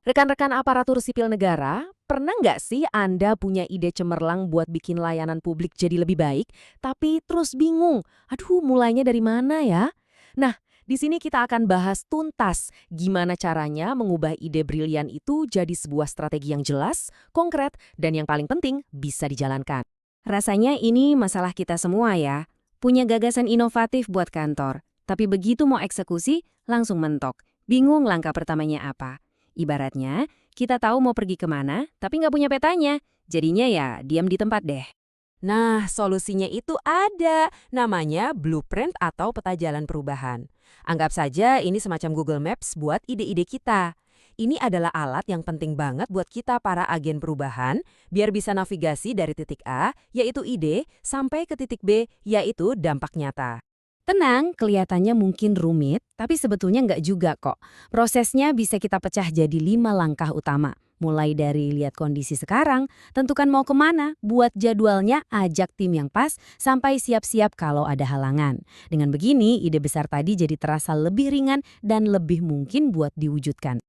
Rekan-rekan aparatur sipil negara, pernah nggak sih Anda punya ide cemerlang buat bikin layanan publik jadi lebih baik, tapi terus bingung, aduh mulainya dari mana ya? Nah, di sini kita akan bahas tuntas gimana caranya mengubah ide brilian itu jadi sebuah strategi yang jelas, konkret, dan yang paling penting bisa dijalankan. Rasanya ini masalah kita semua ya. Punya gagasan inovatif buat kantor, tapi begitu mau eksekusi, langsung mentok. Bingung langkah pertamanya apa. Ibaratnya, kita tahu mau pergi kemana, tapi nggak punya petanya. Jadinya ya diam di tempat deh. Nah, solusinya itu ada. Namanya blueprint atau peta jalan perubahan. Anggap saja ini semacam Google Maps buat ide-ide kita. Ini adalah alat yang penting banget buat kita para agen perubahan, biar bisa navigasi dari titik A, yaitu ide, sampai ke titik B, yaitu dampak nyata. Tenang, kelihatannya mungkin rumit, tapi sebetulnya nggak juga kok. Prosesnya bisa kita pecah jadi 5 langkah utama. Mulai dari lihat kondisi sekarang, tentukan mau kemana, buat jadwalnya, ajak tim yang pas, sampai siap-siap kalau ada halangan. Dengan begini, ide besar tadi jadi terasa lebih ringan dan lebih mungkin buat diwujudkan.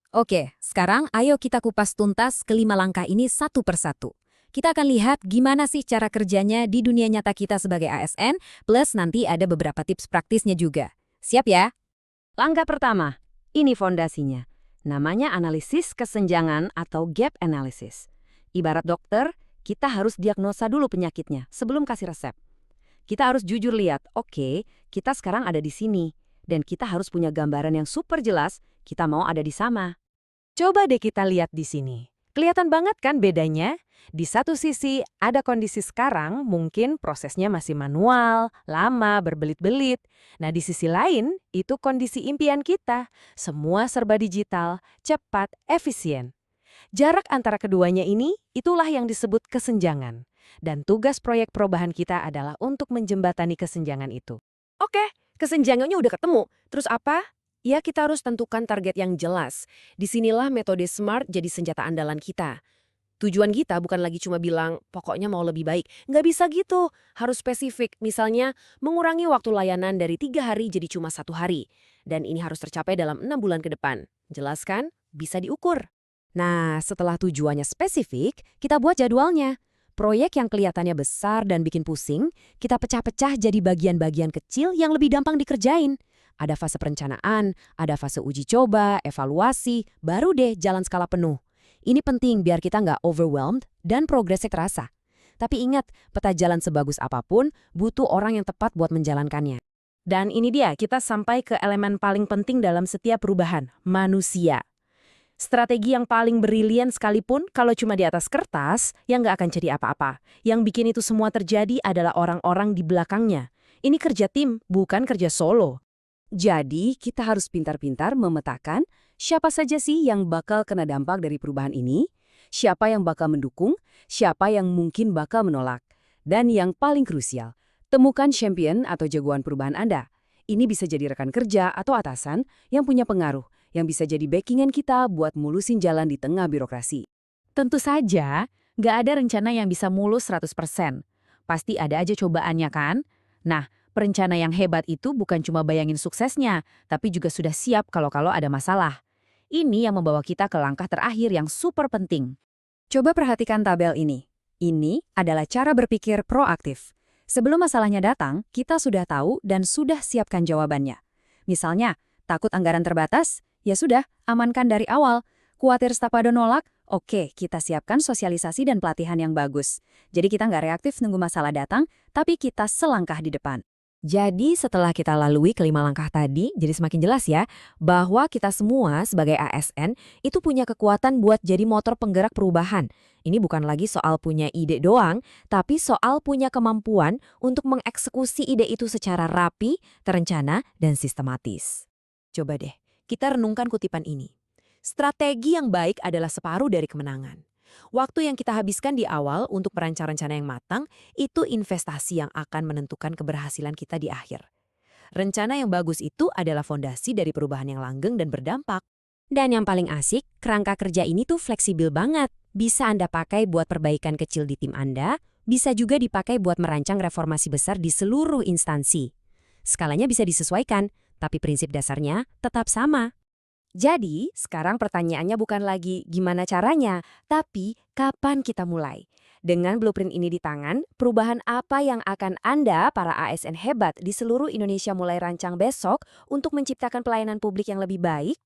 Oke, sekarang ayo kita kupas tuntas kelima langkah ini satu persatu. Kita akan lihat gimana sih cara kerjanya di dunia nyata kita sebagai ASN, plus nanti ada beberapa tips praktisnya juga. Siap ya? Langkah pertama, ini fondasinya. Namanya analisis kesenjangan atau gap analysis. Ibarat dokter, kita harus diagnosa dulu penyakitnya sebelum kasih resep. Kita harus jujur lihat, oke, kita sekarang ada di sini. Dan kita harus punya gambaran yang super jelas, kita mau ada di sana. Coba deh kita lihat di sini. Kelihatan banget kan bedanya? Di satu sisi, ada kondisi sekarang, mungkin prosesnya masih manual, lama, berbelit-belit. Nah, di sisi lain, itu kondisi impian kita. Semua serba digital, cepat, efisien. Jarak antara keduanya ini, itulah yang disebut kesenjangan. Dan tugas proyek perubahan kita adalah untuk menjembatani kesenjangan itu. Oke, kesenjangannya udah ketemu. Terus apa? Ya, kita harus tentukan target yang jelas. Disinilah metode SMART jadi senjata andalan kita. Tujuan kita bukan lagi cuma bilang, pokoknya mau lebih baik. Nggak bisa gitu, harus spesifik. Misalnya, mengurangi waktu layanan dari 3 hari jadi cuma 1 hari. Dan ini harus tercapai dalam 6 bulan ke depan. Jelas kan? Bisa diukur. Nah, setelah tujuannya spesifik, kita buat jadwalnya. Proyek yang kelihatannya besar dan bikin pusing, kita pecah-pecah jadi bagian-bagian kecil yang lebih gampang dikerjain. Ada fase perencanaan, ada fase uji coba, evaluasi, baru deh jalan skala penuh. Ini penting biar kita nggak overwhelmed dan progresnya terasa. Tapi ingat, peta jalan sebagus apapun butuh orang yang tepat buat menjalankannya. Dan ini dia, kita sampai ke elemen paling penting dalam setiap perubahan, manusia. Strategi yang paling brilian sekalipun kalau cuma di atas kertas, yang nggak akan jadi apa-apa. Yang bikin itu semua terjadi adalah orang-orang di belakangnya. Ini kerja tim, bukan kerja solo. Jadi, kita harus pintar-pintar memetakan siapa saja sih yang bakal kena dampak dari perubahan ini, siapa yang bakal mendukung, siapa yang mungkin bakal menolak. Dan yang paling krusial, temukan champion atau jagoan perubahan Anda. Ini bisa jadi rekan kerja atau atasan yang punya pengaruh, yang bisa jadi backingan kita buat mulusin jalan di tengah birokrasi. Tentu saja, nggak ada rencana yang bisa mulus 100%. Pasti ada aja cobaannya kan? Nah, perencana yang hebat itu bukan cuma bayangin suksesnya, tapi juga sudah siap kalau ada masalah. Ini yang membawa kita ke langkah terakhir yang super penting. Coba perhatikan tabel ini. Ini adalah cara berpikir proaktif. Sebelum masalahnya datang, kita sudah tahu dan sudah siapkan jawabannya. Misalnya, takut anggaran terbatas? Ya sudah, amankan dari awal. Khawatir staf pada nolak? Oke, kita siapkan sosialisasi dan pelatihan yang bagus. Jadi kita nggak reaktif nunggu masalah datang, tapi kita selangkah di depan. Jadi setelah kita lalui kelima langkah tadi, jadi semakin jelas ya, bahwa kita semua sebagai ASN itu punya kekuatan buat jadi motor penggerak perubahan. Ini bukan lagi soal punya ide doang, tapi soal punya kemampuan untuk mengeksekusi ide itu secara rapi, terencana, dan sistematis. Coba deh, kita renungkan kutipan ini. Strategi yang baik adalah separuh dari kemenangan. Waktu yang kita habiskan di awal untuk merancang rencana yang matang, itu investasi yang akan menentukan keberhasilan kita di akhir. Rencana yang bagus itu adalah fondasi dari perubahan yang langgeng dan berdampak. Dan yang paling asik, kerangka kerja ini tuh fleksibel banget. Bisa Anda pakai buat perbaikan kecil di tim Anda, bisa juga dipakai buat merancang reformasi besar di seluruh instansi. Skalanya bisa disesuaikan, tapi prinsip dasarnya tetap sama. Jadi, sekarang pertanyaannya bukan lagi gimana caranya, tapi kapan kita mulai. Dengan blueprint ini di tangan, perubahan apa yang akan Anda, para ASN hebat di seluruh Indonesia mulai rancang besok untuk menciptakan pelayanan publik yang lebih baik?